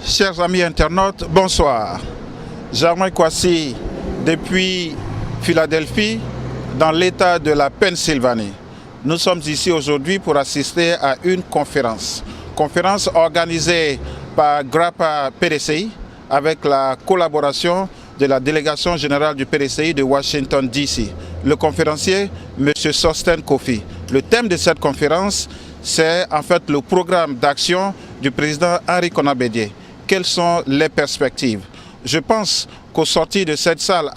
Chers amis internautes, bonsoir. Germain Kwasi, depuis Philadelphie, dans l'État de la Pennsylvanie. Nous sommes ici aujourd'hui pour assister à une conférence. Conférence organisée par GRAPA PDCI avec la collaboration de la délégation générale du PDCI de Washington, D.C. Le conférencier, M. Sostène Kofi. Le thème de cette conférence, c'est en fait le programme d'action du président Henri Konan Bédié. Quelles sont les perspectives? Je pense qu'au sortir de cette salle,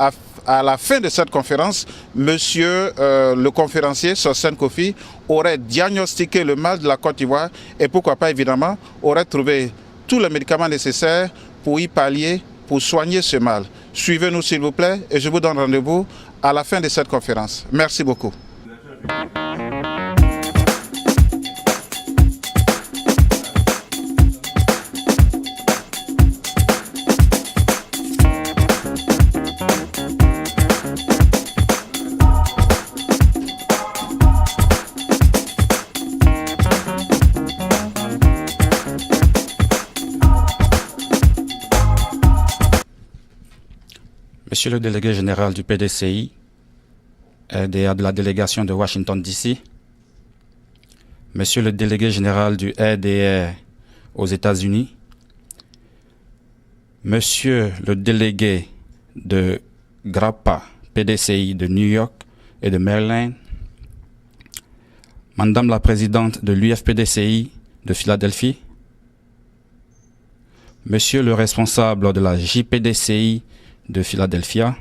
à la fin de cette conférence, monsieur le conférencier Sostène Kofi aurait diagnostiqué le mal de la Côte d'Ivoire et pourquoi pas évidemment aurait trouvé tous les médicaments nécessaires pour y pallier, pour soigner ce mal. Suivez-nous s'il vous plaît et je vous donne rendez-vous à la fin de cette conférence. Merci beaucoup. Monsieur le délégué général du PDCI et de la délégation de Washington, D.C., Monsieur le délégué général du RDR aux États-Unis, Monsieur le délégué de GRAPA PDCI de New York et de Maryland, Madame la présidente de l'UFPDCI de Philadelphie, Monsieur le responsable de la JPDCI de Philadelphia,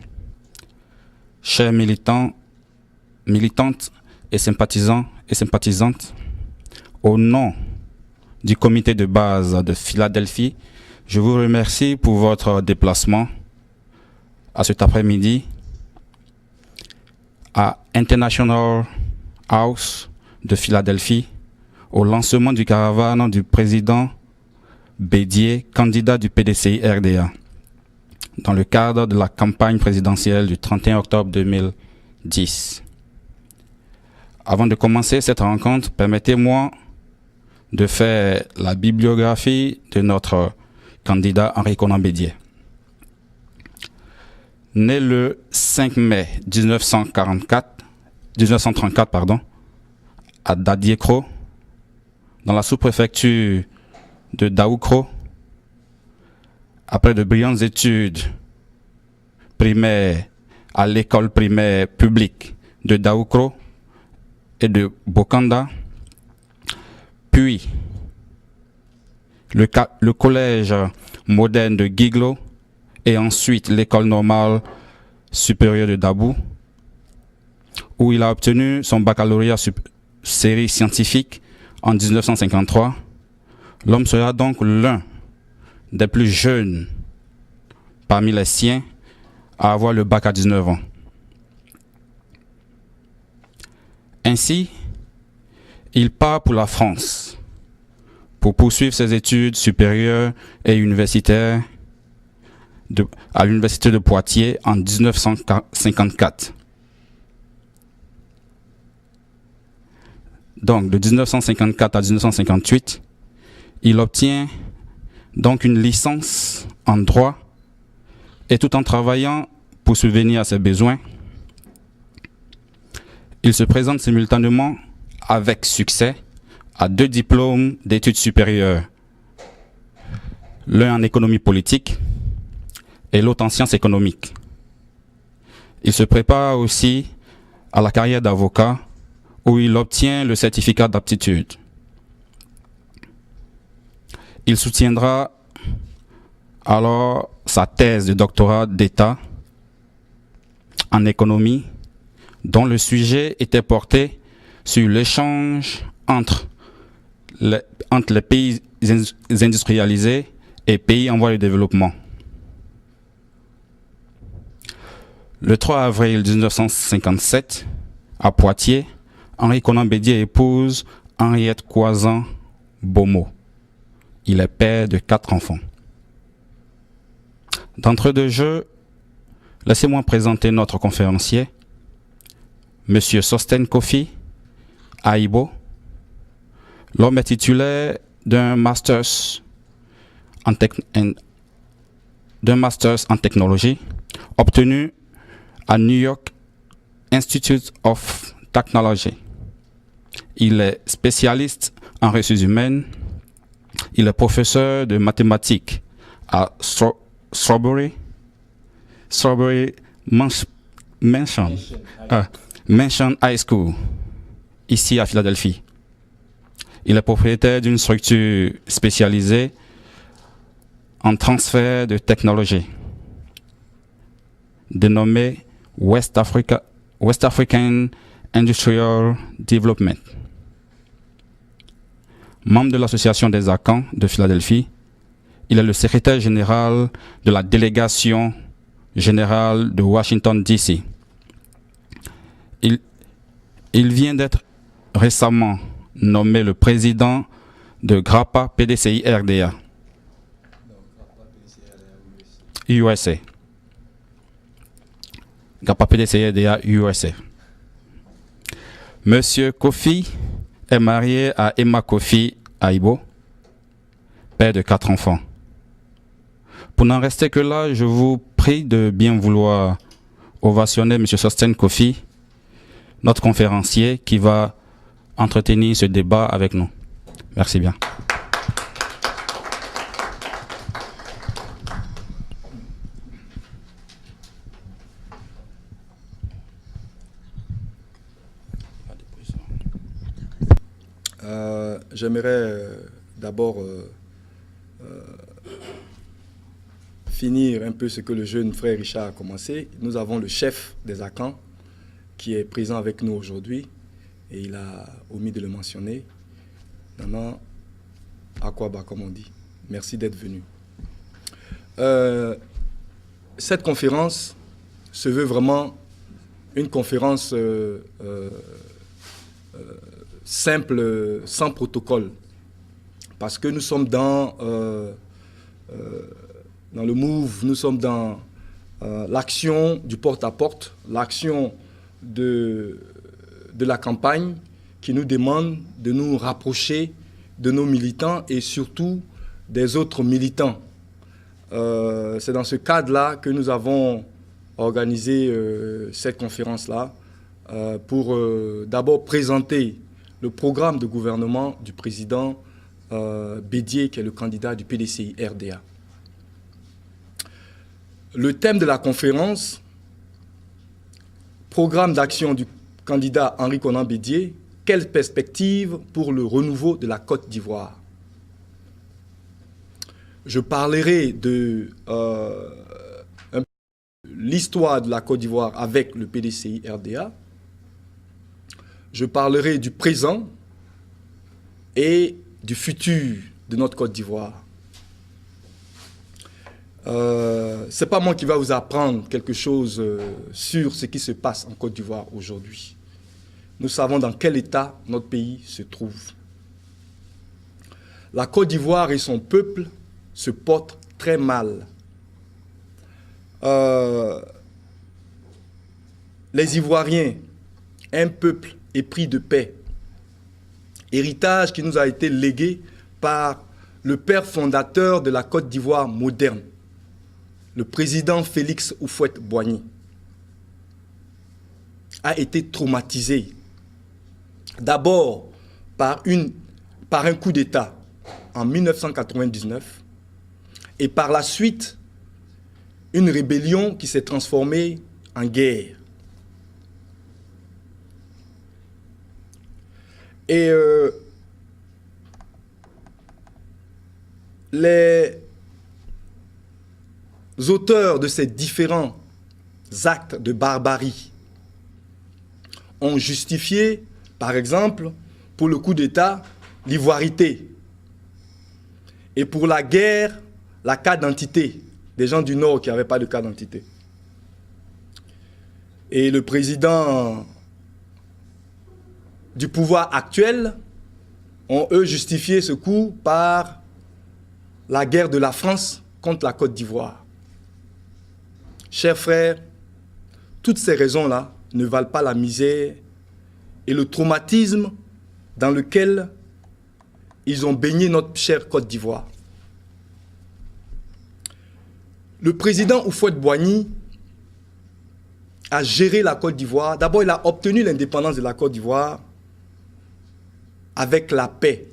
chers militants, militantes et sympathisants et sympathisantes, au nom du comité de base de Philadelphie, je vous remercie pour votre déplacement à cet après-midi à International House de Philadelphie au lancement du caravane du président Bédié, candidat du PDCI RDA, dans le cadre de la campagne présidentielle du 31 octobre 2010. Avant de commencer cette rencontre, permettez-moi de faire la bibliographie de notre candidat Henri Konan Bédié. Né le 5 mai 1934 à Dadiekro, dans la sous-préfecture de Daoukro, après de brillantes études primaires à l'école primaire publique de Daoukro et de Bokanda, puis le collège moderne de Giglo et ensuite l'école normale supérieure de Dabou, où il a obtenu son baccalauréat série scientifique en 1953. L'homme sera donc l'un des plus jeunes parmi les siens à avoir le bac à 19 ans. Ainsi, il part pour la France pour poursuivre ses études supérieures et universitaires à l'université de Poitiers en 1954. Donc, de 1954 à 1958, il obtient donc une licence en droit et tout en travaillant pour subvenir à ses besoins, il se présente simultanément avec succès à 2 diplômes d'études supérieures, l'un en économie politique et l'autre en sciences économiques. Il se prépare aussi à la carrière d'avocat où il obtient le certificat d'aptitude. Il soutiendra alors sa thèse de doctorat d'État en économie, dont le sujet était porté sur l'échange entre les pays industrialisés et pays en voie de développement. Le 3 avril 1957, à Poitiers, Henri Konan Bédié épouse Henriette Khoisan Bomo. Il est père de 4 enfants. D'entrée de jeu, laissez-moi présenter notre conférencier, M. Sostène Kofi Aibo. L'homme est titulaire d'un master's d'un master's en technologie obtenu à New York Institute of Technology. Il est spécialiste en ressources humaines. Il est professeur de mathématiques à Strawberry Mansion High School, ici à Philadelphie. Il est propriétaire d'une structure spécialisée en transfert de technologie, dénommée West African Industrial Development. Membre de l'Association des ACAN de Philadelphie, il est le secrétaire général de la délégation générale de Washington, D.C. Il vient d'être récemment nommé le président de GRAPA PDCI RDA USA. GRAPA PDCI RDA USA. Monsieur Kofi est marié à Emma Kofi Aibo, père de 4 enfants. Pour n'en rester que là, je vous prie de bien vouloir ovationner M. Sostène Kofi, notre conférencier qui va entretenir ce débat avec nous. Merci bien. J'aimerais d'abord finir un peu ce que le jeune frère Richard a commencé. Nous avons le chef des ACAN qui est présent avec nous aujourd'hui et il a omis de le mentionner. Nana Akwaba, comme on dit. Merci d'être venu. Cette conférence se veut vraiment une conférence simple, sans protocole, parce que nous sommes dans le move, nous sommes dans l'action du porte-à-porte, l'action de la campagne qui nous demande de nous rapprocher de nos militants et surtout des autres militants. C'est dans ce cadre-là que nous avons organisé cette conférence-là pour d'abord présenter le programme de gouvernement du président Bédié, qui est le candidat du PDCI RDA. Le thème de la conférence, programme d'action du candidat Henri Konan Bédié, quelles perspectives pour le renouveau de la Côte d'Ivoire? Je parlerai de l'histoire de la Côte d'Ivoire avec le PDCI RDA. Je parlerai du présent et du futur de notre Côte d'Ivoire. Ce n'est pas moi qui va vous apprendre quelque chose sur ce qui se passe en Côte d'Ivoire aujourd'hui. Nous savons dans quel état notre pays se trouve. La Côte d'Ivoire et son peuple se portent très mal. Les Ivoiriens, un peuple épris de paix, héritage qui nous a été légué par le père fondateur de la Côte d'Ivoire moderne, le président Félix Houphouët-Boigny, a été traumatisé d'abord par un coup d'État en 1999 et par la suite une rébellion qui s'est transformée en guerre. Et les auteurs de ces différents actes de barbarie ont justifié, par exemple, pour le coup d'État, l'ivoirité. Et pour la guerre, la carte d'identité des gens du Nord qui n'avaient pas de carte d'identité. Et le président du pouvoir actuel ont, eux, justifié ce coup par la guerre de la France contre la Côte d'Ivoire. Chers frères, toutes ces raisons-là ne valent pas la misère et le traumatisme dans lequel ils ont baigné notre chère Côte d'Ivoire. le président Houphouët-Boigny a géré la Côte d'Ivoire. D'abord, il a obtenu l'indépendance de la Côte d'Ivoire avec la paix.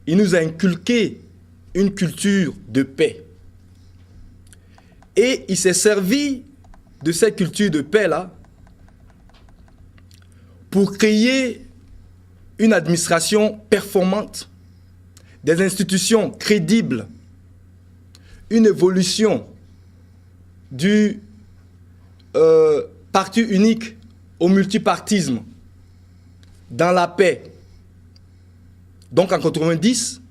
Il nous a inculqué une culture de paix. Et il s'est servi de cette culture de paix-là pour créer une administration performante, des institutions crédibles, une évolution du parti unique au multipartisme dans la paix. Donc en 1990,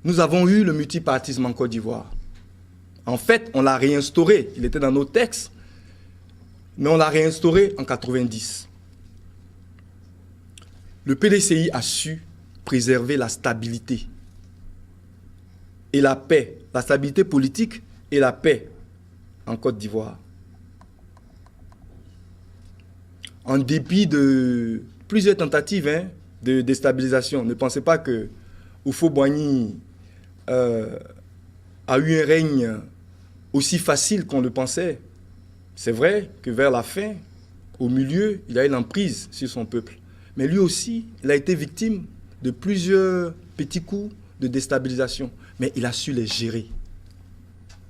nous avons eu le multipartisme en Côte d'Ivoire. En fait, on l'a réinstauré. Il était dans nos textes, mais on l'a réinstauré en 1990. Le PDCI a su préserver la stabilité et la paix, la stabilité politique et la paix en Côte d'Ivoire. En dépit de plusieurs tentatives de déstabilisation. Ne pensez pas que Houphouët-Boigny a eu un règne aussi facile qu'on le pensait. C'est vrai que vers la fin, au milieu, il a eu l'emprise sur son peuple. Mais lui aussi, il a été victime de plusieurs petits coups de déstabilisation. Mais il a su les gérer.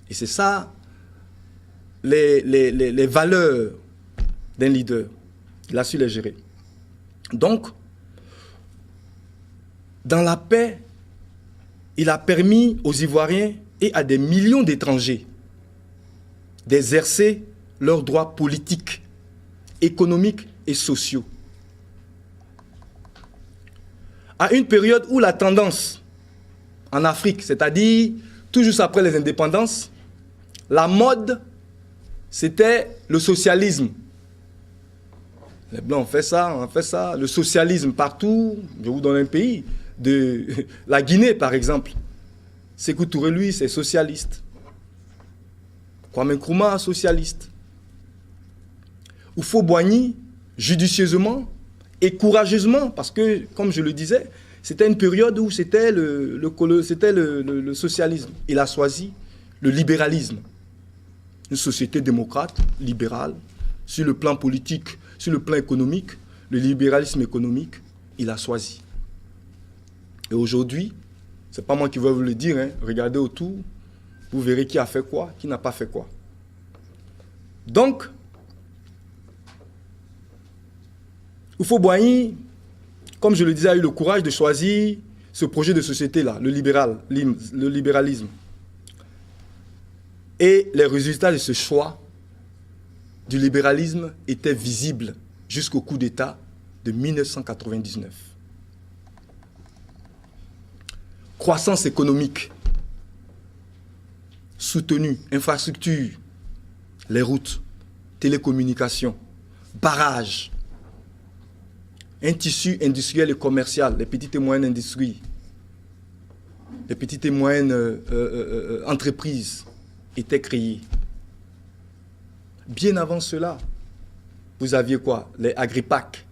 Et c'est ça, les valeurs d'un leader. Il a su les gérer. Donc, dans la paix, il a permis aux Ivoiriens et à des millions d'étrangers d'exercer leurs droits politiques, économiques et sociaux. À une période où la tendance en Afrique, c'est-à-dire tout juste après les indépendances, la mode, c'était le socialisme. Les Blancs ont fait ça, le socialisme partout. Je vous donne un pays, de la Guinée par exemple. Sékou Touré, lui, c'est socialiste. Kwame Nkrumah, socialiste. Houphouët-Boigny, judicieusement et courageusement, parce que, comme je le disais, c'était une période où c'était le socialisme. Il a choisi le libéralisme. Une société démocrate, libérale, sur le plan politique, sur le plan économique, le libéralisme économique, il a choisi. Et aujourd'hui, ce n'est pas moi qui vais vous le dire, regardez autour, vous verrez qui a fait quoi, qui n'a pas fait quoi. Donc, Houphouët-Boigny, comme je le disais, a eu le courage de choisir ce projet de société-là, le libéralisme. Et les résultats de ce choix du libéralisme étaient visibles jusqu'au coup d'État de 1999. Croissance économique soutenue, infrastructure, les routes, télécommunications, barrages, un tissu industriel et commercial, les petites et moyennes industries, les petites et moyennes entreprises étaient créées. Bien avant cela, vous aviez quoi? Les Agripac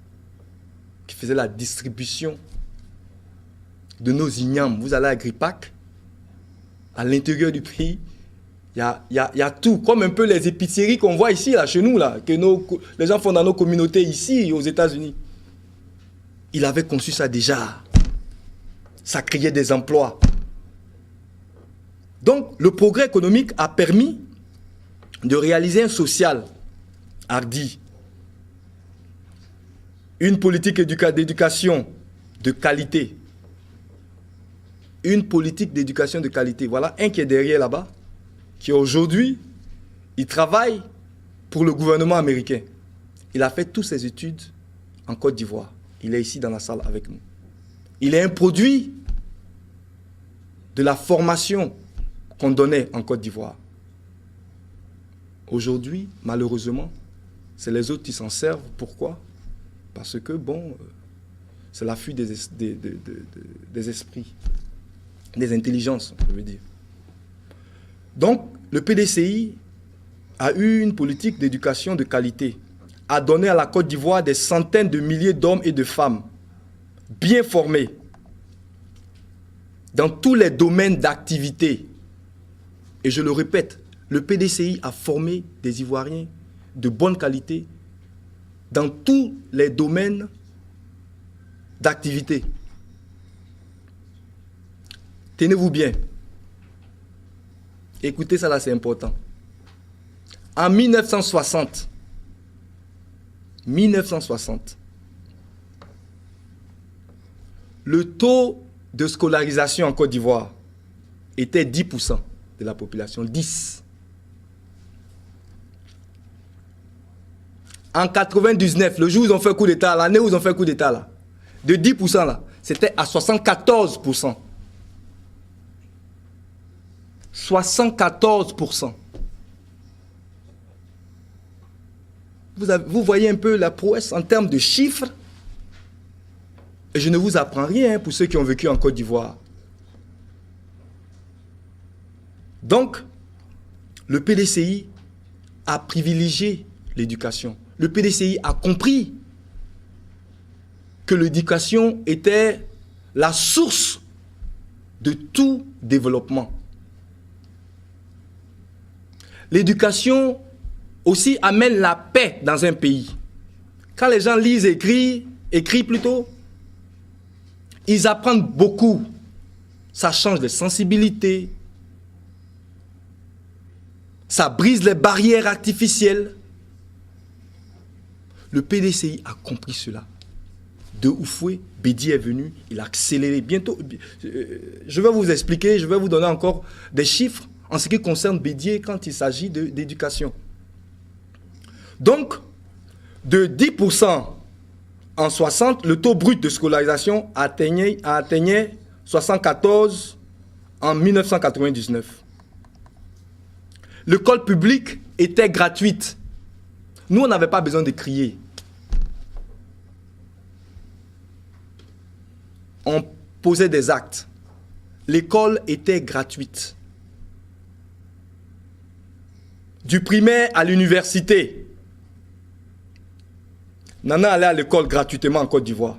qui faisaient la distribution de nos ignames. Vous allez à Agripac, à l'intérieur du pays, il y a tout, comme un peu les épiceries qu'on voit ici, là, chez nous, là, que les gens font dans nos communautés ici, aux États-Unis. Il avait conçu ça déjà. Ça créait des emplois. Donc, le progrès économique a permis de réaliser un social hardi, une politique d'éducation de qualité. Une politique d'éducation de qualité. Voilà un qui est derrière là-bas, qui aujourd'hui, il travaille pour le gouvernement américain. Il a fait toutes ses études en Côte d'Ivoire. Il est ici dans la salle avec nous. Il est un produit de la formation qu'on donnait en Côte d'Ivoire. Aujourd'hui, malheureusement, c'est les autres qui s'en servent. Pourquoi? Parce que, bon, c'est la fuite des esprits, des intelligences, je veux dire. Donc, le PDCI a eu une politique d'éducation de qualité, a donné à la Côte d'Ivoire des centaines de milliers d'hommes et de femmes bien formés dans tous les domaines d'activité. Et je le répète, le PDCI a formé des Ivoiriens de bonne qualité dans tous les domaines d'activité. Tenez-vous bien. Écoutez ça là, c'est important. En 1960, le taux de scolarisation en Côte d'Ivoire était 10% de la population. 10. En 99, le jour où ils ont fait coup d'État, l'année où ils ont fait coup d'État, là, de 10% là, c'était à 74%. 74%. Vous voyez un peu la prouesse en termes de chiffres. Et je ne vous apprends rien pour ceux qui ont vécu en Côte d'Ivoire. Donc, le PDCI a privilégié l'éducation. Le PDCI a compris que l'éducation était la source de tout développement. L'éducation aussi amène la paix dans un pays. Quand les gens lisent et écrivent plutôt, ils apprennent beaucoup. Ça change les sensibilités. Ça brise les barrières artificielles. Le PDCI a compris cela. De Houphouët, Bédié est venu, il a accéléré. Bientôt, je vais vous expliquer, je vais vous donner encore des chiffres en ce qui concerne Bédié quand il s'agit d'éducation. Donc, de 10% en 60, le taux brut de scolarisation atteignait 74 en 1999. L'école publique était gratuite. Nous, on n'avait pas besoin de crier. On posait des actes. L'école était gratuite. Du primaire à l'université. Nana allait à l'école gratuitement en Côte d'Ivoire.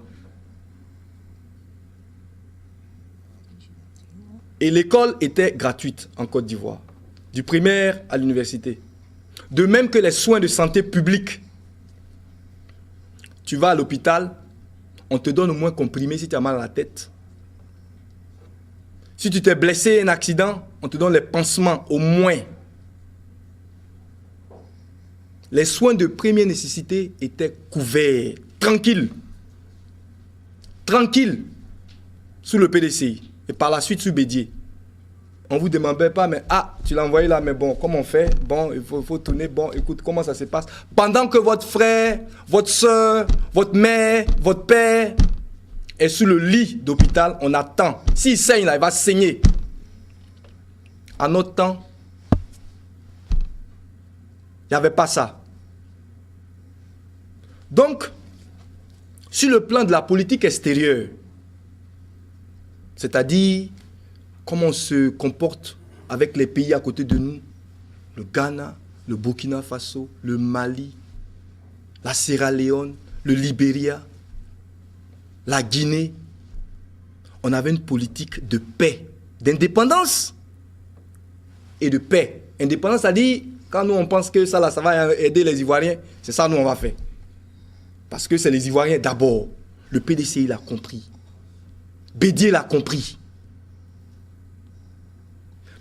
Et l'école était gratuite en Côte d'Ivoire. Du primaire à l'université. De même que les soins de santé publique. Tu vas à l'hôpital, on te donne au moins comprimé si tu as mal à la tête. Si tu t'es blessé, un accident, on te donne les pansements au moins. Les soins de première nécessité étaient couverts, tranquilles. Tranquilles, sous le PDCI. Et par la suite, sous Bédié. On ne vous demandait pas, mais tu l'as envoyé là, mais bon, comment on fait? Bon, il faut tourner, bon, écoute, comment ça se passe? Pendant que votre frère, votre soeur, votre mère, votre père est sur le lit d'hôpital, on attend. S'il saigne là, il va saigner. À notre temps, il n'y avait pas ça. Donc, sur le plan de la politique extérieure, c'est-à-dire comment on se comporte avec les pays à côté de nous, le Ghana, le Burkina Faso, le Mali, la Sierra Leone, le Libéria, la Guinée, on avait une politique de paix, d'indépendance et de paix. Indépendance, c'est-à-dire, quand nous on pense que ça va aider les Ivoiriens, c'est ça nous on va faire. Parce que c'est les Ivoiriens d'abord. Le PDCI l'a compris. Bédié l'a compris.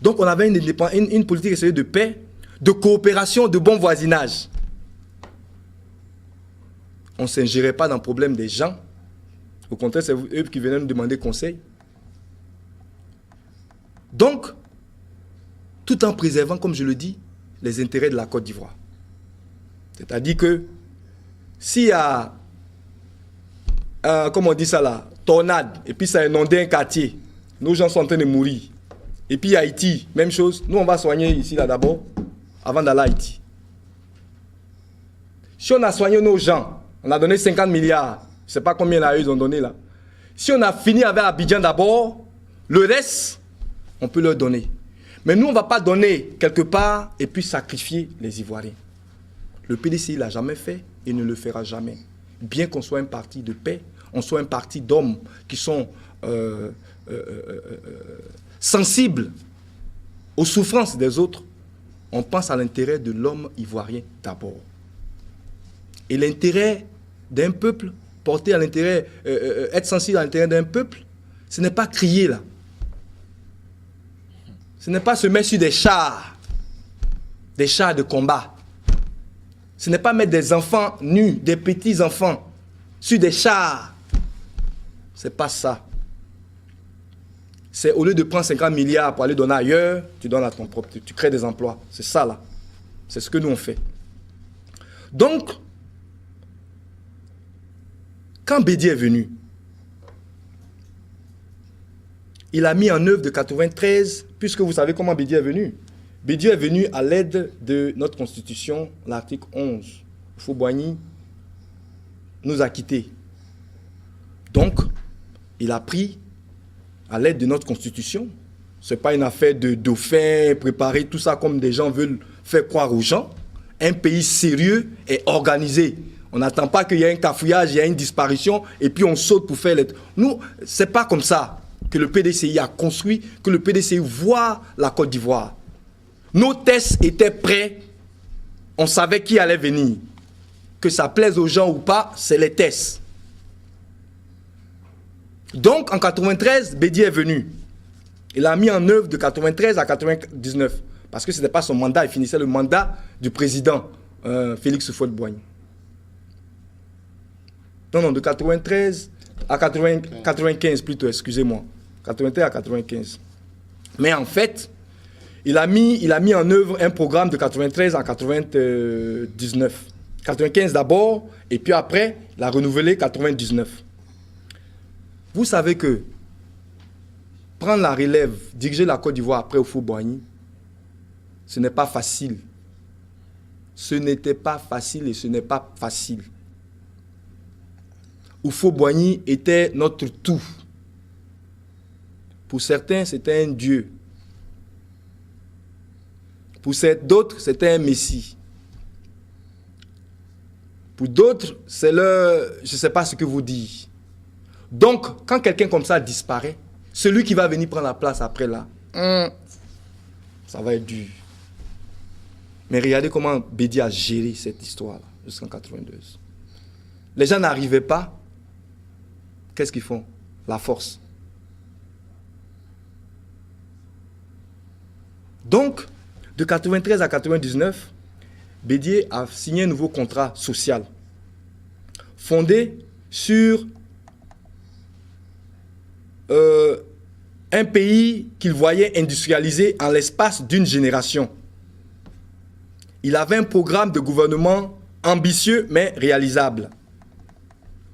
Donc on avait une politique de paix, de coopération, de bon voisinage. On ne s'ingérait pas dans le problème des gens. Au contraire, c'est eux qui venaient nous demander conseil. Donc, tout en préservant, comme je le dis, les intérêts de la Côte d'Ivoire. C'est-à-dire que s'il y a, comment on dit ça là, tornade, et puis ça a inondé un quartier, nos gens sont en train de mourir. Et puis Haïti, même chose. Nous, on va soigner ici, là, d'abord, avant d'aller à Haïti. Si on a soigné nos gens, on a donné 50 milliards. Je ne sais pas combien là, ils ont donné, là. Si on a fini avec Abidjan d'abord, le reste, on peut leur donner. Mais nous, on ne va pas donner quelque part et puis sacrifier les Ivoiriens. Le PDCI ne l'a jamais fait et ne le fera jamais. Bien qu'on soit un parti de paix, on soit un parti d'hommes qui sont sensibles aux souffrances des autres, on pense à l'intérêt de l'homme ivoirien d'abord. Et l'intérêt d'un peuple, porter à l'intérêt, être sensible à l'intérêt d'un peuple, ce n'est pas crier là. Ce n'est pas se mettre sur des chars de combat. Ce n'est pas mettre des enfants nus, des petits enfants, sur des chars. C'est pas ça. C'est au lieu de prendre 50 milliards pour aller donner ailleurs, tu donnes à ton propre, tu crées des emplois. C'est ça là. C'est ce que nous on fait. Donc, quand Bédié est venu, il a mis en œuvre de 93, puisque vous savez comment Bédié est venu. Bédié est venu à l'aide de notre constitution, l'article 11. Houphouët-Boigny nous a quittés. Donc, il a pris à l'aide de notre constitution. Ce n'est pas une affaire de dauphin, préparer tout ça comme des gens veulent faire croire aux gens. Un pays sérieux et organisé. On n'attend pas qu'il y ait un cafouillage, il y ait une disparition, et puis on saute pour faire les... Nous, ce n'est pas comme ça que le PDCI a construit, que le PDCI voit la Côte d'Ivoire. Nos tests étaient prêts, on savait qui allait venir. Que ça plaise aux gens ou pas, c'est les tests. Donc, en 93, Bédié est venu. Il a mis en œuvre de 93 à 99. Parce que ce n'était pas son mandat, il finissait le mandat du président Félix Houphouët-Boigny. Non, de 93 à 95 plutôt, excusez-moi. 93 à 95. Mais en fait, il a mis en œuvre un programme de 93 à 99. 95 d'abord, et puis après, il a renouvelé 99. Vous savez que prendre la relève, diriger la Côte d'Ivoire après Houphouët-Boigny, ce n'est pas facile. Ce n'était pas facile et ce n'est pas facile. Houphouët-Boigny était notre tout. Pour certains, c'était un dieu. Pour d'autres, c'était un messie. Pour d'autres, c'est le... Je ne sais pas ce que vous dites. Donc, quand quelqu'un comme ça disparaît, celui qui va venir prendre la place après là, ça va être dur. Mais regardez comment Bédié a géré cette histoire-là, jusqu'en 92. Les gens n'arrivaient pas. Qu'est-ce qu'ils font? La force. Donc, de 93 à 99, Bédié a signé un nouveau contrat social fondé sur un pays qu'il voyait industrialisé en l'espace d'une génération. Il avait un programme de gouvernement ambitieux mais réalisable.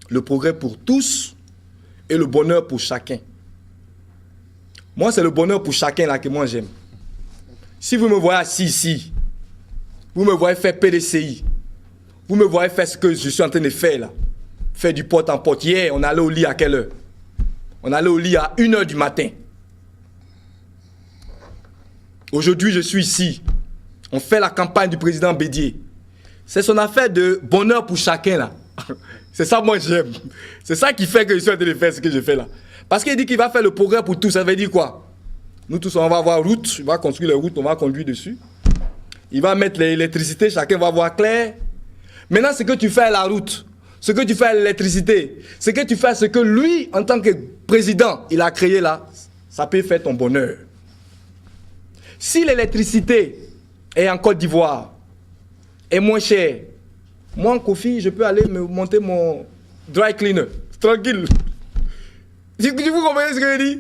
Le progrès pour tous et le bonheur pour chacun. Moi, c'est le bonheur pour chacun là que moi j'aime. Si vous me voyez assis ici, vous me voyez faire PDCI, vous me voyez faire ce que je suis en train de faire là, faire du porte en porte. Hier, on allait au lit à quelle heure? On allait au lit à 1h du matin. Aujourd'hui, je suis ici. On fait la campagne du président Bédié. C'est son affaire de bonheur pour chacun là. C'est ça moi j'aime. C'est ça qui fait que je suis en train de faire ce que je fais là. Parce qu'il dit qu'il va faire le progrès pour tous. Ça veut dire quoi? Nous tous on va avoir route. Il va construire les routes, on va conduire dessus. Il va mettre l'électricité, chacun va voir clair. Maintenant, ce que tu fais à la route, ce que tu fais à l'électricité, ce que tu fais à ce que lui, en tant que président, il a créé là, ça peut faire ton bonheur. Si l'électricité est en Côte d'Ivoire, est moins chère, moi en Kofi, je peux aller me monter mon dry cleaner, tranquille. Vous comprenez ce que je dis?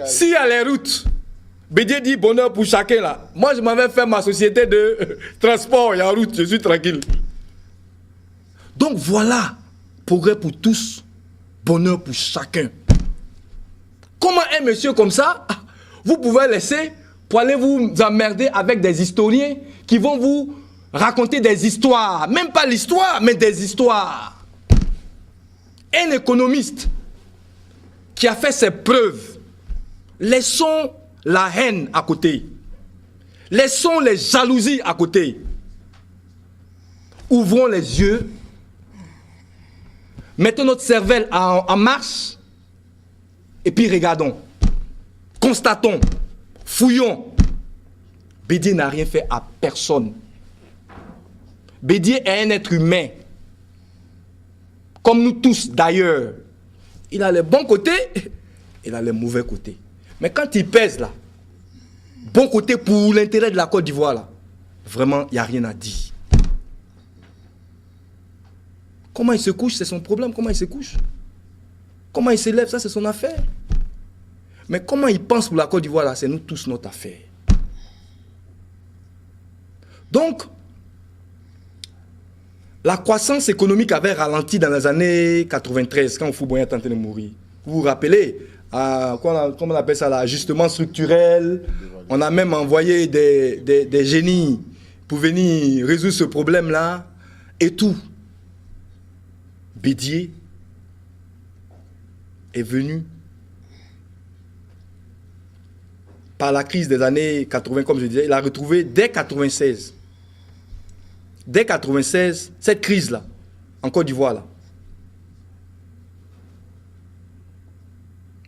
Si à les routes, Bédié dit bonheur pour chacun là, moi je m'en vais faire ma société de transport et en route, je suis tranquille. Donc voilà, progrès pour tous, bonheur pour chacun. Comment un monsieur comme ça, vous pouvez laisser pour aller vous emmerder avec des historiens qui vont vous raconter des histoires, même pas l'histoire, mais des histoires. Un économiste qui a fait ses preuves, laissons la haine à côté, laissons les jalousies à côté, ouvrons les yeux, mettons notre cervelle en marche et puis regardons, constatons, fouillons. Bédié n'a rien fait à personne. Bédié est un être humain. Comme nous tous d'ailleurs. Il a les bons côtés, il a les mauvais côtés. Mais quand il pèse là, bon côté pour l'intérêt de la Côte d'Ivoire là, vraiment, il n'y a rien à dire. Comment il se couche, c'est son problème. Comment il se couche? Comment il se lève, ça c'est son affaire. Mais comment il pense pour la Côte d'Ivoire là, c'est nous tous notre affaire. Donc, la croissance économique avait ralenti dans les années 93, quand Houphouët-Boigny est en train de mourir. Vous vous rappelez, comment on appelle ça, l'ajustement structurel. On a même envoyé des génies pour venir résoudre ce problème-là et tout. Bédié est venu par la crise des années 80, comme je disais, il a retrouvé dès 96. Dès 96, cette crise-là, en Côte d'Ivoire, là.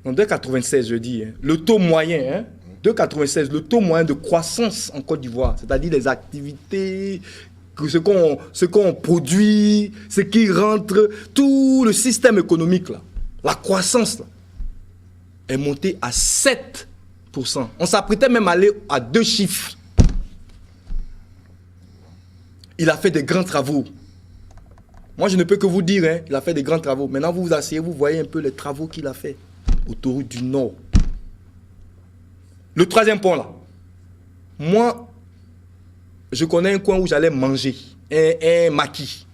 Donc, dès 96, je dis, hein, le taux moyen, de 96, le taux moyen de croissance en Côte d'Ivoire, c'est-à-dire les activités, ce qu'on produit, ce qui rentre, tout le système économique, là, la croissance, là, est montée à 7%. On s'apprêtait même à aller à 2 chiffres. Il a fait des grands travaux. Moi, je ne peux que vous dire, hein, il a fait des grands travaux. Maintenant, vous vous asseyez, vous voyez un peu les travaux qu'il a fait. Autoroute du Nord. Le 3e pont, là. Moi, je connais un coin où j'allais manger. Un maquis.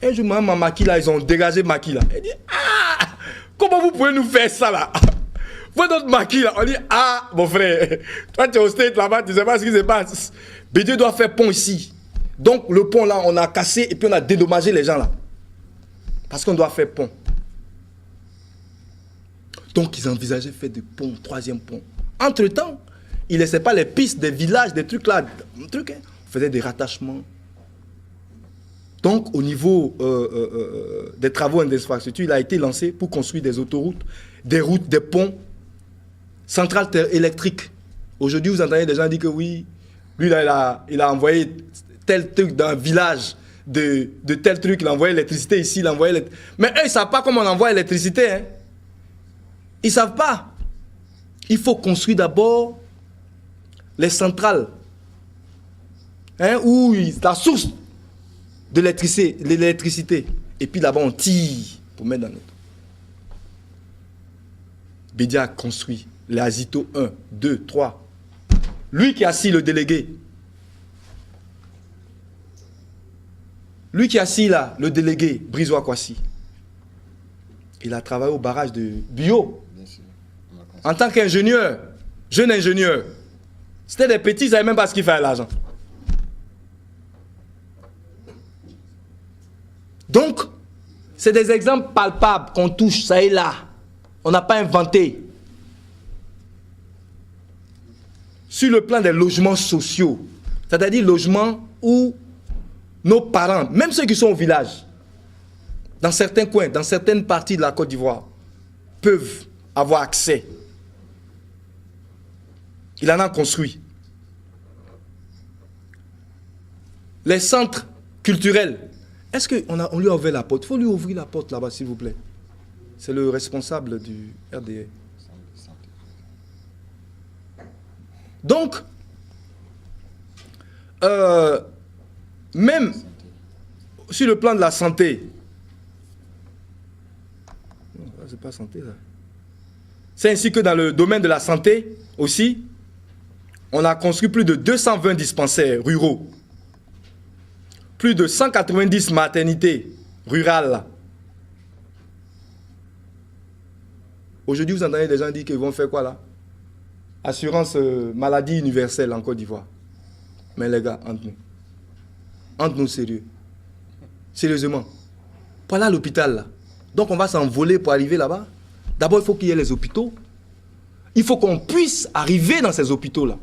Un jour, ma maquis, là, ils ont dégagé maquis, là. Il dit, ah, comment vous pouvez nous faire ça, là? Vous notre maquis, là. On dit, ah, mon frère, toi, tu es au state, là-bas, tu ne sais pas ce qui se passe. Bédié doit faire pont ici. Donc, le pont, là, on a cassé et puis on a dédommagé les gens, là. Parce qu'on doit faire pont. Donc, ils envisageaient faire des ponts, 3e pont. Entre-temps, ils ne laissaient pas les pistes des villages, des trucs là. On faisait des rattachements. Donc, au niveau des travaux et des infrastructures, il a été lancé pour construire des autoroutes, des routes, des ponts, centrales électriques. Aujourd'hui, vous entendez des gens dire que oui, lui, là, il a envoyé tel truc dans un village de tel truc, il a envoyé l'électricité ici, il a envoyé mais eux, ils ne savent pas comment on envoie l'électricité. Hein. Ils ne savent pas. Il faut construire d'abord les centrales. Hein, où la source de l'électricité. Et puis là-bas, on tire pour mettre dans notre. Bédié a construit les Azito 1, 2, 3. Lui qui a assis le délégué. Lui qui a assis là, le délégué, Brizois Kwasi. Il a travaillé au barrage de Bio. En tant qu'ingénieur, jeune ingénieur. C'était des petits, ils ne savaient même pas ce qu'il fallait l'argent. Donc, c'est des exemples palpables qu'on touche, ça et là. On n'a pas inventé. Sur le plan des logements sociaux, c'est-à-dire logements où nos parents, même ceux qui sont au village, dans certains coins, dans certaines parties de la Côte d'Ivoire, peuvent avoir accès. Il en a construit. Les centres culturels. Est-ce qu'on lui a ouvert la porte? Il faut lui ouvrir la porte là-bas, s'il vous plaît. C'est le responsable du RDA. Donc, même sur le plan de la santé, non, c'est pas santé là. C'est ainsi que dans le domaine de la santé aussi, on a construit plus de 220 dispensaires ruraux, plus de 190 maternités rurales. Aujourd'hui, vous entendez des gens dire qu'ils vont faire quoi là? Assurance maladie universelle en Côte d'Ivoire. Mais les gars, entre nous sérieux. Sérieusement. Pas là l'hôpital là. Donc on va s'envoler pour arriver là-bas. D'abord, il faut qu'il y ait les hôpitaux. Il faut qu'on puisse arriver dans ces hôpitaux-là.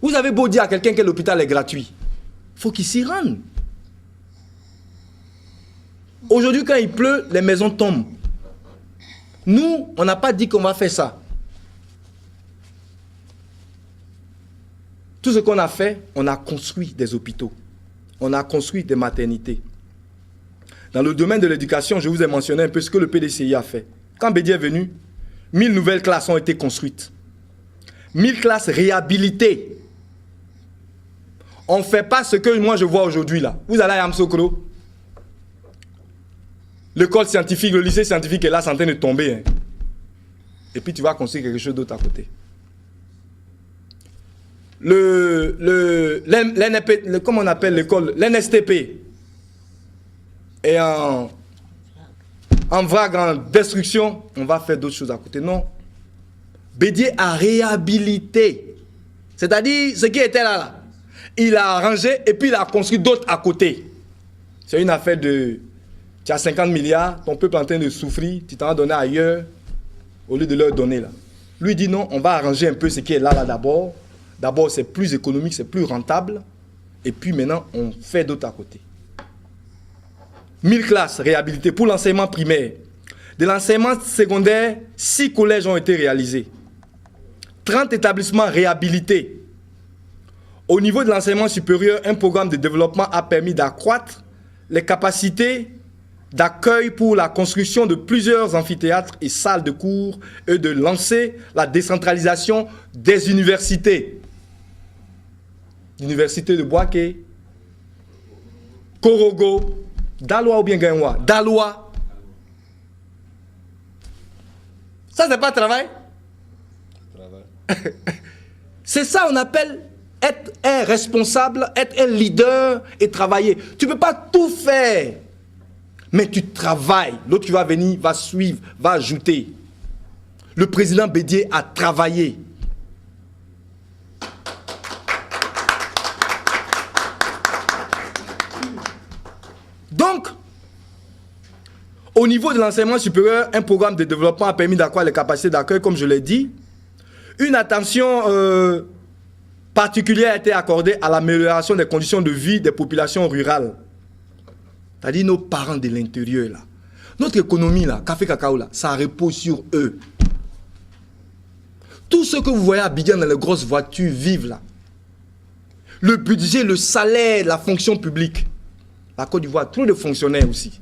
Vous avez beau dire à quelqu'un que l'hôpital est gratuit. Il faut qu'il s'y rende. Aujourd'hui, quand il pleut, les maisons tombent. Nous, on n'a pas dit qu'on va faire ça. Tout ce qu'on a fait, on a construit des hôpitaux. On a construit des maternités. Dans le domaine de l'éducation, je vous ai mentionné un peu ce que le PDCI a fait. Quand Bédié est venu, 1000 nouvelles classes ont été construites. 1000 classes réhabilitées. On ne fait pas ce que moi je vois aujourd'hui là. Vous allez à Amsokro. L'école scientifique, le lycée scientifique est là, c'est en train de tomber. Hein. Et puis tu vas construire quelque chose d'autre à côté. Comment on appelle l'école? L'NSTP est en vrague, en destruction. On va faire d'autres choses à côté. Non. Bédié a réhabilité. C'est-à-dire, ce qui était là, il a arrangé et puis il a construit d'autres à côté. C'est une affaire de... Tu as 50 milliards, ton peuple est en train de souffrir, tu t'en as donné ailleurs, au lieu de leur donner là. Lui dit non, on va arranger un peu ce qui est là d'abord. D'abord, c'est plus économique, c'est plus rentable. Et puis maintenant, on fait d'autres à côté. 1000 classes réhabilitées pour l'enseignement primaire. De l'enseignement secondaire, 6 collèges ont été réalisés. 30 établissements réhabilités. Au niveau de l'enseignement supérieur, un programme de développement a permis d'accroître les capacités d'accueil pour la construction de plusieurs amphithéâtres et salles de cours et de lancer la décentralisation des universités. L'université de Boaké, Korogo, Daloa ou bien Gaïwa, Daloa. Ça, c'est pas travail? C'est ça on appelle être un responsable, être un leader et travailler. Tu ne peux pas tout faire, mais tu travailles. L'autre qui va venir, va suivre, va ajouter. Le président Bédié a travaillé. Donc, au niveau de l'enseignement supérieur, un programme de développement a permis d'accroître les capacités d'accueil, comme je l'ai dit. Une attention particulière a été accordée à l'amélioration des conditions de vie des populations rurales. C'est-à-dire nos parents de l'intérieur, là. Notre économie, là, café cacao, là, ça repose sur eux. Tout ce que vous voyez à Abidjan dans les grosses voitures vivent là. Le budget, le salaire, la fonction publique. La Côte d'Ivoire, trop de fonctionnaires aussi.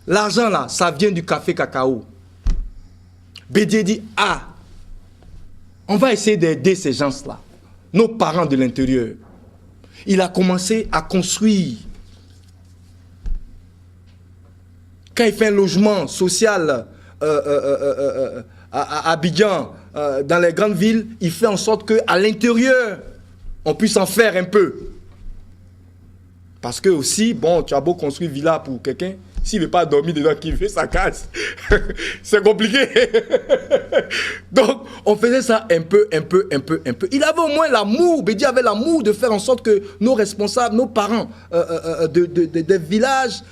L'argent là, ça vient du café cacao. Bédié dit, ah, on va essayer d'aider ces gens-là, nos parents de l'intérieur. Il a commencé à construire. Quand il fait un logement social à Abidjan, dans les grandes villes, il fait en sorte qu'à l'intérieur, on puisse en faire un peu. Parce que aussi, bon, tu as beau construire villa pour quelqu'un, s'il ne veut pas dormir dedans, qu'il fait sa casse, c'est compliqué. Donc, on faisait ça un peu. Il avait au moins l'amour, Bédié avait l'amour de faire en sorte que nos responsables, nos parents des villages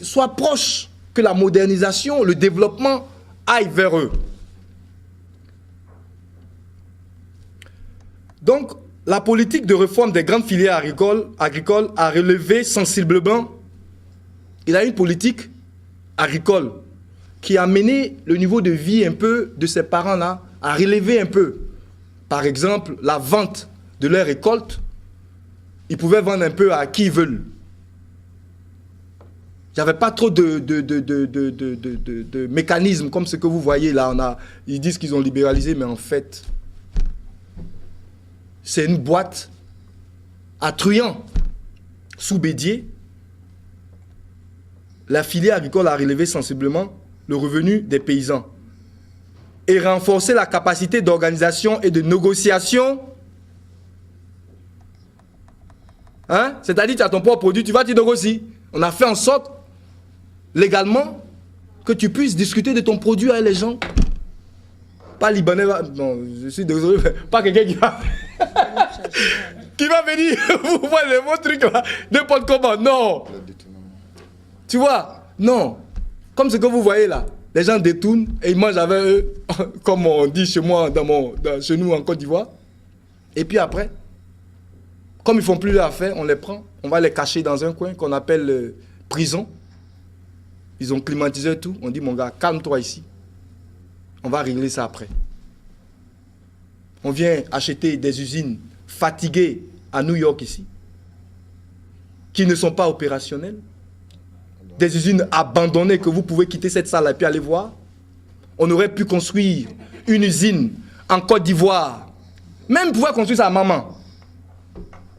soient proches, que la modernisation, le développement aille vers eux. Donc, la politique de réforme des grandes filières agricoles a relevé sensiblement. Il a une politique agricole qui a mené le niveau de vie un peu de ces parents-là à relever un peu. Par exemple, la vente de leurs récoltes, ils pouvaient vendre un peu à qui ils veulent. Il n'y avait pas trop de mécanismes comme ce que vous voyez là. Ils disent qu'ils ont libéralisé, mais en fait, c'est une boîte à truand sous Bédié. La filière agricole a relevé sensiblement le revenu des paysans et renforcé la capacité d'organisation et de négociation. Hein? C'est-à-dire, tu as ton propre produit, tu vas te négocier. On a fait en sorte, légalement, que tu puisses discuter de ton produit avec les gens. Pas Libanais, non, je suis désolé, pas quelqu'un qui va... qui va venir vous voir les bons trucs là, n'importe comment, non. Tu vois, non. Comme ce que vous voyez là, les gens détournent et ils mangent avec eux, comme on dit chez moi, chez nous en Côte d'Ivoire. Et puis après, comme ils ne font plus leur affaire, on les prend, on va les cacher dans un coin qu'on appelle prison. Ils ont climatisé tout. On dit, mon gars, calme-toi ici. On va régler ça après. On vient acheter des usines fatiguées à New York ici, qui ne sont pas opérationnelles. Des usines abandonnées que vous pouvez quitter cette salle et puis aller voir. On aurait pu construire une usine en Côte d'Ivoire. Même pouvoir construire ça à Maman.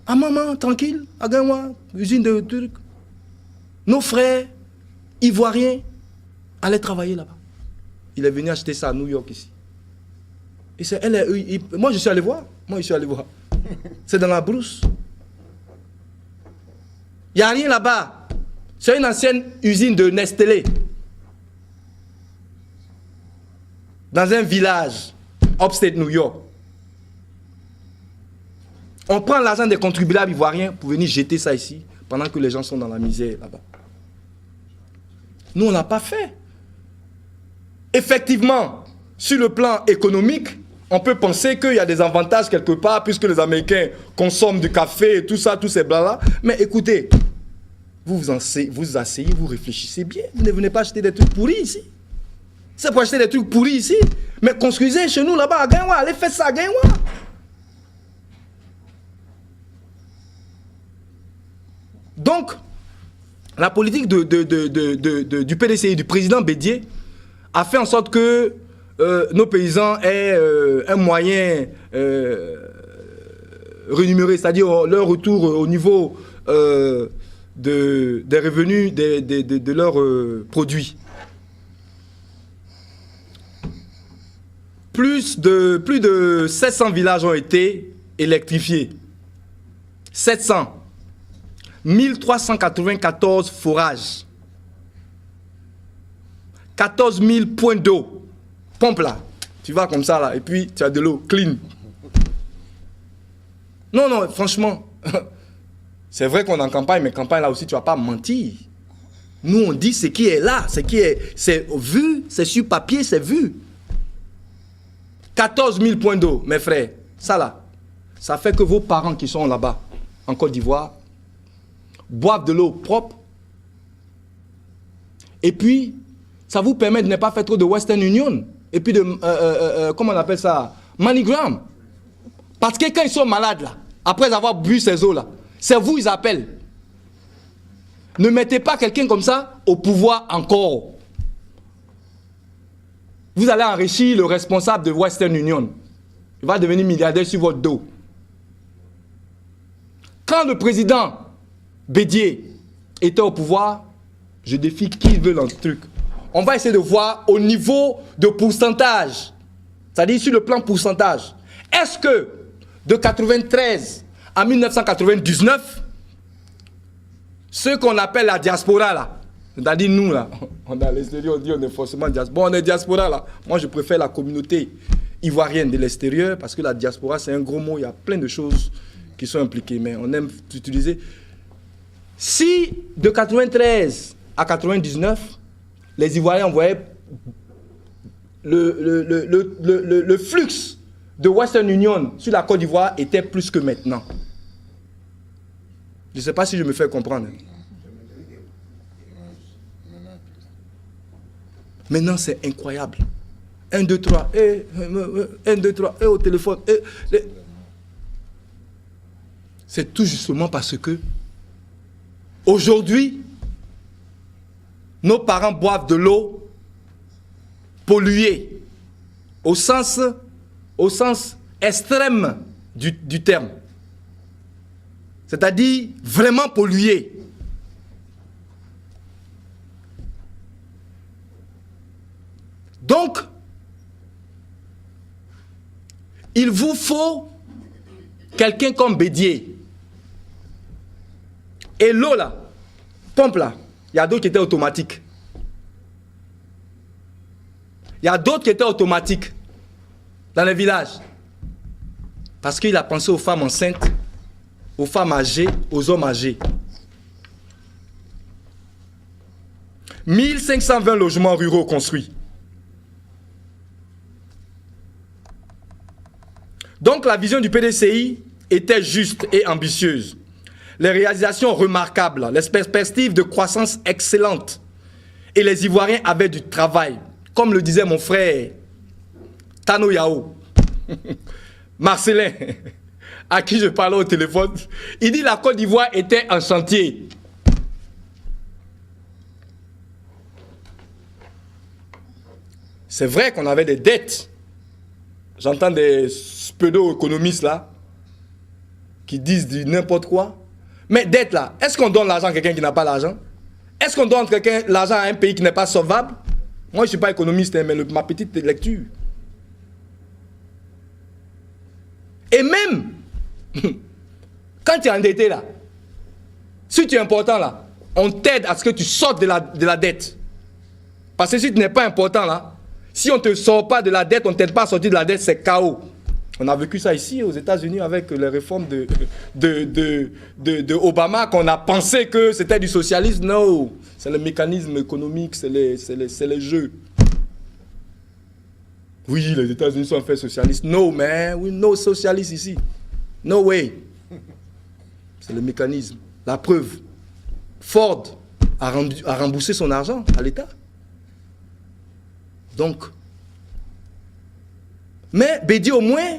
À Maman, tranquille, à Gaïwa, usine de trucs. Nos frères ivoiriens allaient travailler là-bas. Il est venu acheter ça à New York ici. Et moi, je suis allé voir. C'est dans la brousse. Il n'y a rien là-bas. C'est une ancienne usine de Nestlé. Dans un village, upstate New York. On prend l'argent des contribuables ivoiriens pour venir jeter ça ici, pendant que les gens sont dans la misère là-bas. Nous, on n'a pas fait. Effectivement, sur le plan économique, on peut penser qu'il y a des avantages quelque part, puisque les Américains consomment du café et tout ça, tous ces blabla. Mais écoutez, vous asseyez, vous réfléchissez bien. Vous ne venez pas acheter des trucs pourris ici. C'est pour acheter des trucs pourris ici. Mais construisez chez nous là-bas à Gaïwa. Allez faire ça à Gaïwa. Donc, la politique du PDCI, du président Bédié, a fait en sorte que nos paysans aient un moyen rémunéré, c'est-à-dire leur retour au niveau des revenus de leurs produits. Plus de 700 villages ont été électrifiés. 700. 1394 forages. 14 000 points d'eau. Pompe là. Tu vas comme ça là. Et puis tu as de l'eau clean. Non, franchement. C'est vrai qu'on est en campagne, mais campagne là aussi, tu ne vas pas mentir. Nous, on dit ce qui est là. C'est vu, c'est sur papier, c'est vu. 14 000 points d'eau, mes frères. Ça là, ça fait que vos parents qui sont là-bas, en Côte d'Ivoire, boivent de l'eau propre. Et puis, ça vous permet de ne pas faire trop de Western Union. Et puis de, comment on appelle ça? MoneyGram. Parce que quand ils sont malades là, après avoir bu ces eaux là, c'est vous ils appellent. Ne mettez pas quelqu'un comme ça au pouvoir encore. Vous allez enrichir le responsable de Western Union. Il va devenir milliardaire sur votre dos. Quand le président Bédié était au pouvoir, je défie qui veut dans ce truc. On va essayer de voir au niveau de pourcentage, c'est-à-dire sur le plan pourcentage. Est-ce que de 93 à 1999, ce qu'on appelle la diaspora là, c'est-à-dire nous là, on est à l'extérieur, on dit on est forcément diaspora. Bon, on est diaspora là. Moi je préfère la communauté ivoirienne de l'extérieur parce que la diaspora c'est un gros mot, il y a plein de choses qui sont impliquées, mais on aime utiliser. Si de 93 à 99, les Ivoiriens envoyaient le flux de Western Union sur la Côte d'Ivoire était plus que maintenant. Je ne sais pas si je me fais comprendre. Maintenant, c'est incroyable. 1, 2, 3, 1, 2, 3, au téléphone. C'est tout justement parce que aujourd'hui, nos parents boivent de l'eau polluée au sens extrême du terme. C'est-à-dire vraiment polluée. Donc, il vous faut quelqu'un comme Bédié. Et l'eau là, pompe là, il y a d'autres qui étaient automatiques. Il y a d'autres qui étaient automatiques dans les villages. Parce qu'il a pensé aux femmes enceintes, aux femmes âgées, aux hommes âgés. 1520 logements ruraux construits. Donc la vision du PDCI était juste et ambitieuse. Les réalisations remarquables, les perspectives de croissance excellentes. Et les Ivoiriens avaient du travail. Comme le disait mon frère Tano Yao. Marcelin, à qui je parlais au téléphone, il dit la Côte d'Ivoire était en chantier. C'est vrai qu'on avait des dettes. J'entends des pseudo-économistes là qui disent du n'importe quoi. Mais dette là, est-ce qu'on donne l'argent à quelqu'un qui n'a pas l'argent? Est-ce qu'on donne l'argent à un pays qui n'est pas sauvable? Moi je ne suis pas économiste, hein, mais ma petite lecture. Et même, quand tu es endetté là, si tu es important là, on t'aide à ce que tu sortes de la dette. Parce que si tu n'es pas important là, si on ne te sort pas de la dette, on ne t'aide pas à sortir de la dette, c'est chaos. On a vécu ça ici aux États-Unis avec les réformes de Obama, qu'on a pensé que c'était du socialisme. Non, c'est le mécanisme économique, c'est les jeux. Oui, les États-Unis sont fait socialistes. No, man, we no socialiste ici. No way. C'est le mécanisme. La preuve. Ford a remboursé son argent à l'État. Donc, mais Bédié au moins,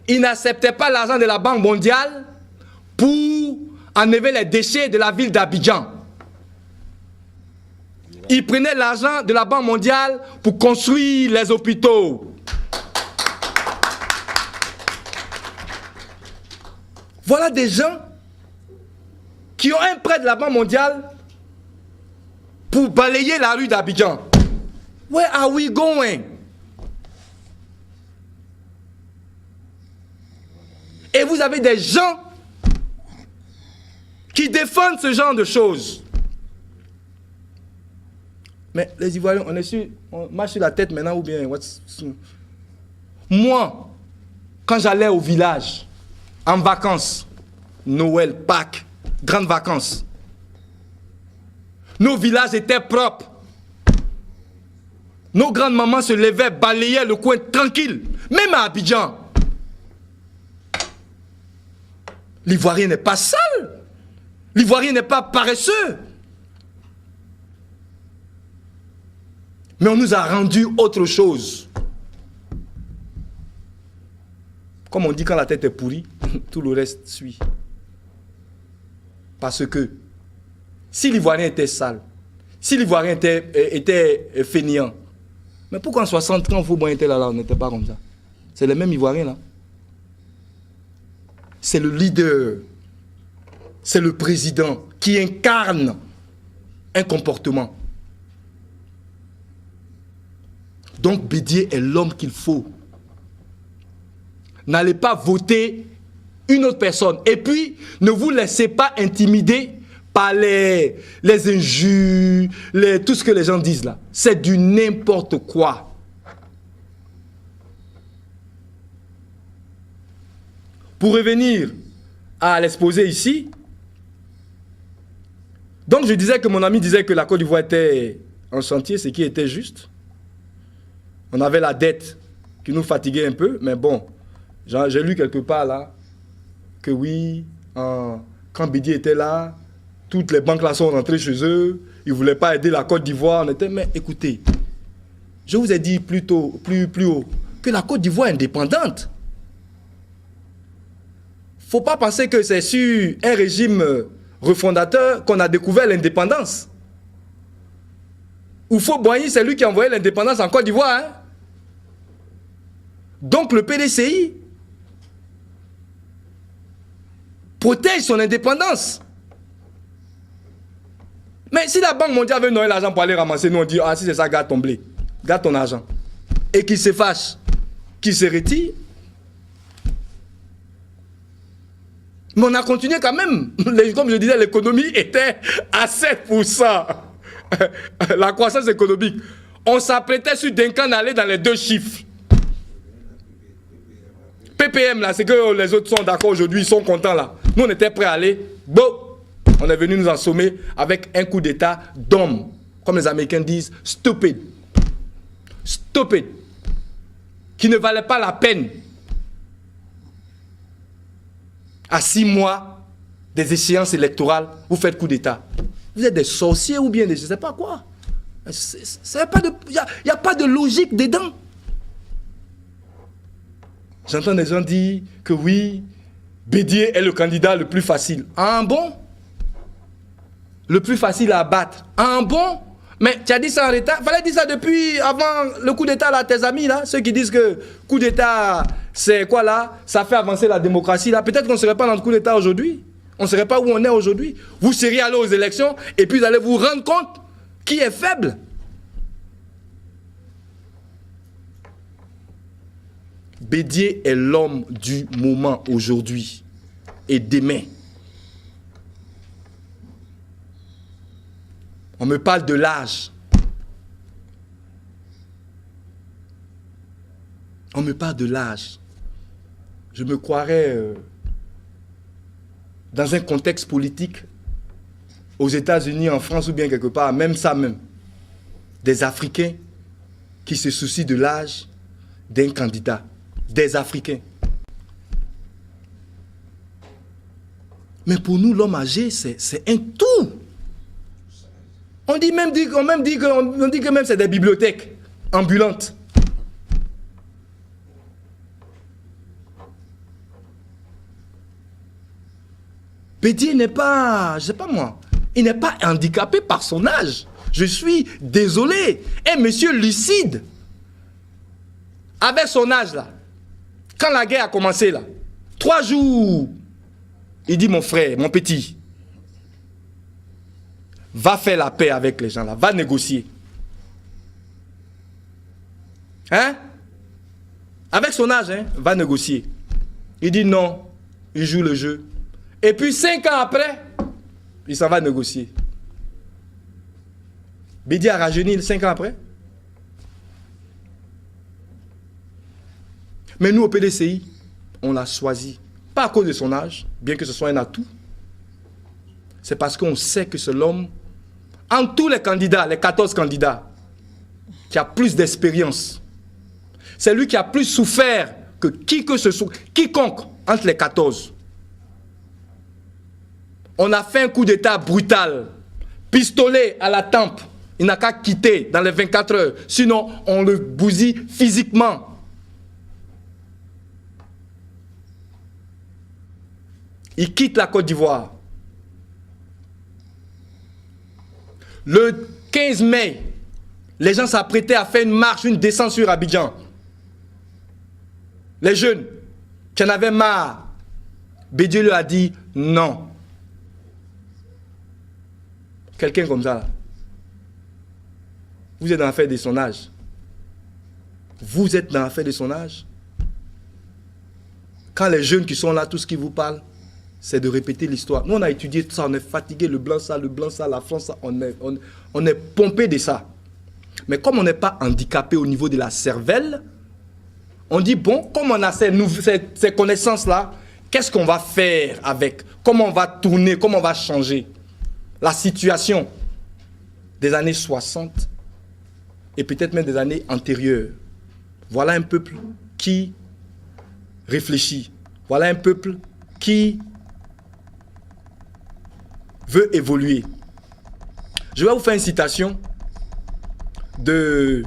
il n'acceptait pas l'argent de la Banque mondiale pour enlever les déchets de la ville d'Abidjan. Il prenait l'argent de la Banque mondiale pour construire les hôpitaux. Voilà des gens qui ont un prêt de la Banque mondiale pour balayer la rue d'Abidjan. Where are we going? Et vous avez des gens qui défendent ce genre de choses. Mais les Ivoiriens, on marche sur la tête maintenant ou bien... Moi, quand j'allais au village, en vacances, Noël, Pâques, grandes vacances, nos villages étaient propres. Nos grandes mamans se levaient, balayaient le coin tranquille, même à Abidjan. L'Ivoirien n'est pas sale. L'Ivoirien n'est pas paresseux. Mais on nous a rendu autre chose. Comme on dit, quand la tête est pourrie, tout le reste suit. Parce que si l'Ivoirien était sale, si l'Ivoirien était fainéant, mais pourquoi en 60 ans, Fouban était là, on n'était pas comme ça? C'est le même Ivoirien là. C'est le leader, c'est le président qui incarne un comportement. Donc Bédié est l'homme qu'il faut. N'allez pas voter une autre personne. Et puis, ne vous laissez pas intimider par les injures, tout ce que les gens disent là. C'est du n'importe quoi. Pour revenir à l'exposé ici, donc je disais que mon ami disait que la Côte d'Ivoire était en chantier, ce qui était juste. On avait la dette qui nous fatiguait un peu, mais bon, j'ai lu quelque part là que oui, quand Bédié était là, toutes les banques là sont rentrées chez eux, ils ne voulaient pas aider la Côte d'Ivoire. Mais écoutez, je vous ai dit plus haut, que la Côte d'Ivoire est indépendante. Il ne faut pas penser que c'est sur un régime refondateur qu'on a découvert l'indépendance. Houphouët-Boigny, c'est lui qui a envoyé l'indépendance en Côte d'Ivoire. Hein? Donc le PDCI protège son indépendance. Mais si la Banque mondiale veut donner l'argent pour aller ramasser, nous on dit, ah si c'est ça, garde ton blé, garde ton argent. Et qu'il se fâche, qu'il se retire. Mais on a continué quand même. Comme je disais, l'économie était à 7%. La croissance économique. On s'apprêtait sur Duncan d'aller dans les 2 chiffres. PPM, là, c'est que les autres sont d'accord aujourd'hui, ils sont contents là. Nous, on était prêts à aller. Bon, on est venu nous assommer avec un coup d'état d'homme. Comme les Américains disent, stupid. Stupid. Qui ne valait pas la peine. À 6 mois des échéances électorales, vous faites coup d'état. Vous êtes des sorciers ou bien des je ne sais pas quoi. Il n'y a pas de logique dedans. J'entends des gens dire que oui, Bédié est le candidat le plus facile. Ah bon? Le plus facile à abattre. Ah bon? Mais tu as dit ça en état. Fallait dire ça depuis avant le coup d'état là, tes amis là, ceux qui disent que coup d'état c'est quoi là? Ça fait avancer la démocratie là. Peut-être qu'on ne serait pas dans le coup d'état aujourd'hui. On ne serait pas où on est aujourd'hui. Vous seriez allé aux élections et puis vous allez vous rendre compte qui est faible. Bédié est l'homme du moment aujourd'hui et demain. On me parle de l'âge. On me parle de l'âge. Je me croirais dans un contexte politique aux États-Unis, en France ou bien quelque part, même ça même. Des Africains qui se soucient de l'âge d'un candidat. Des Africains. Mais pour nous, l'homme âgé, c'est un tout. On dit que même c'est des bibliothèques ambulantes. Bédié n'est pas, je sais pas moi, il n'est pas handicapé par son âge. Je suis désolé. Un monsieur lucide, avec son âge là, quand la guerre a commencé là, 3 jours, il dit mon frère, mon petit, va faire la paix avec les gens là, va négocier. Hein? Avec son âge, hein, va négocier. Il dit non, il joue le jeu. Et puis 5 ans après, il s'en va négocier. Bédié a rajeuni 5 ans après. Mais nous, au PDCI, on l'a choisi. Pas à cause de son âge, bien que ce soit un atout. C'est parce qu'on sait que c'est l'homme, en tous les candidats, les 14 candidats, qui a plus d'expérience. C'est lui qui a plus souffert que quiconque entre les 14. On a fait un coup d'état brutal. Pistolet à la tempe. Il n'a qu'à quitter dans les 24 heures. Sinon, on le bousille physiquement. Il quitte la Côte d'Ivoire. Le 15 mai, les gens s'apprêtaient à faire une marche, une descente sur Abidjan. Les jeunes qui en avaient marre, Bédié lui a dit non. Quelqu'un comme ça, là. Vous êtes dans l'affaire de son âge. Vous êtes dans l'affaire de son âge. Quand les jeunes qui sont là, tout ce qu'ils vous parlent, c'est de répéter l'histoire. Nous, on a étudié tout ça, on est fatigué, le blanc, ça, la France, ça, on est pompé de ça. Mais comme on n'est pas handicapé au niveau de la cervelle, on dit, bon, comme on a ces connaissances-là, qu'est-ce qu'on va faire avec? Comment on va tourner? Comment on va changer? La situation des années 60 et peut-être même des années antérieures. Voilà un peuple qui réfléchit. Voilà un peuple qui veut évoluer. Je vais vous faire une citation de,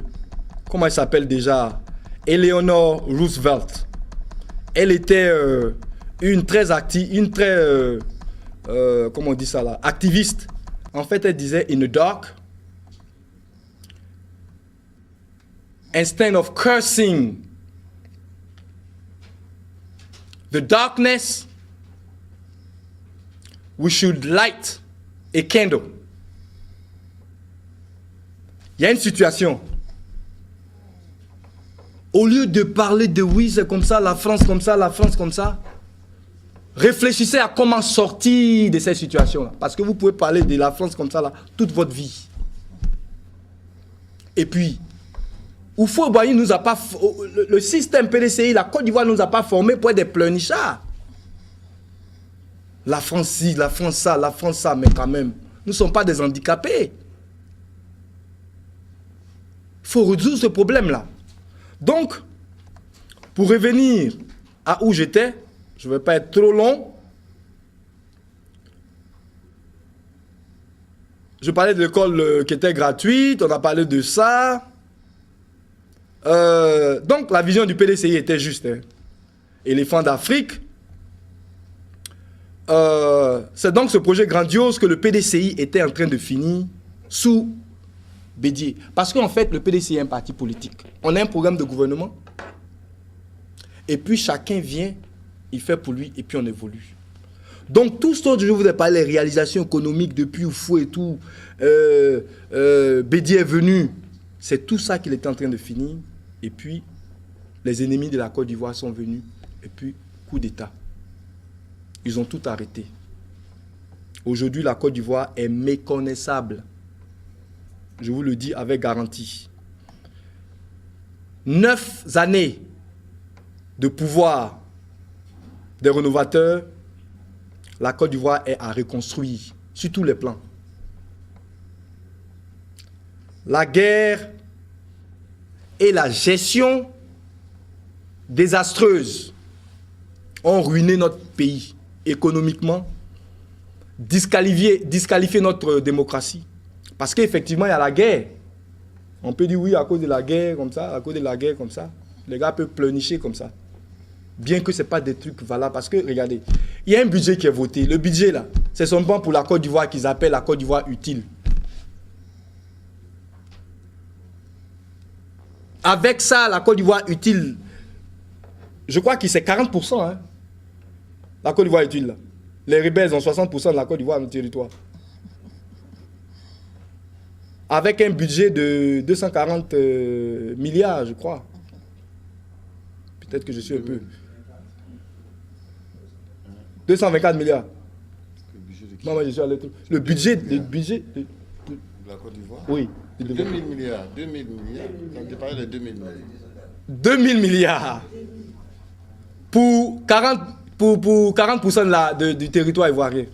comment elle s'appelle déjà, Eleanor Roosevelt. Elle était une très comment on dit ça là, activiste. En fait, elle disait, in the dark, instead of cursing the darkness, we should light a candle. Il y a une situation. Au lieu de parler de oui, c'est comme ça, la France comme ça, la France comme ça, réfléchissez à comment sortir de cette situation-là. Parce que vous pouvez parler de la France comme ça là, toute votre vie. Et puis, Houphouët-Boigny nous a pas, le système PDCI, la Côte d'Ivoire nous a pas formés pour être des pleurnichards. La France ci, la France ça, mais quand même, nous ne sommes pas des handicapés. Il faut résoudre ce problème-là. Donc, pour revenir à où j'étais, je ne vais pas être trop long. Je parlais de l'école qui était gratuite, on a parlé de ça. Donc, la vision du PDCI était juste. Hein. éléphant d'Afrique. C'est donc ce projet grandiose que le PDCI était en train de finir sous Bédié. Parce qu'en fait, le PDCI est un parti politique. On a un programme de gouvernement. Et puis chacun vient, il fait pour lui, et puis on évolue. Donc tout ce dont je vous ai parlé, les réalisations économiques depuis Oufou et tout, Bédié est venu, c'est tout ça qu'il était en train de finir. Et puis, les ennemis de la Côte d'Ivoire sont venus, et puis, coup d'État. Ils ont tout arrêté. Aujourd'hui, la Côte d'Ivoire est méconnaissable. Je vous le dis avec garantie. 9 années de pouvoir des rénovateurs, la Côte d'Ivoire est à reconstruire sur tous les plans. La guerre et la gestion désastreuse ont ruiné notre pays économiquement, disqualifié notre démocratie. Parce qu'effectivement, il y a la guerre. On peut dire oui, à cause de la guerre, comme ça, à cause de la guerre, comme ça. Les gars peuvent pleurnicher comme ça. Bien que ce n'est pas des trucs valables. Parce que, regardez, il y a un budget qui est voté. Le budget, là, c'est seulement pour la Côte d'Ivoire qu'ils appellent la Côte d'Ivoire utile. Avec ça, la Côte d'Ivoire utile, je crois que c'est 40%. Hein, la Côte d'Ivoire utile, là. Les rebelles ont 60% de la Côte d'Ivoire dans le territoire. Avec un budget de 240 milliards, je crois. Peut-être que je suis un peu... 224 milliards. Non, mais je suis allé tout. Le budget de la Côte d'Ivoire. Oui. 2000 milliards. 2000 milliards. Quand tu parlais de 2000 milliards. 2000 milliards. Pour 40% du territoire ivoirien.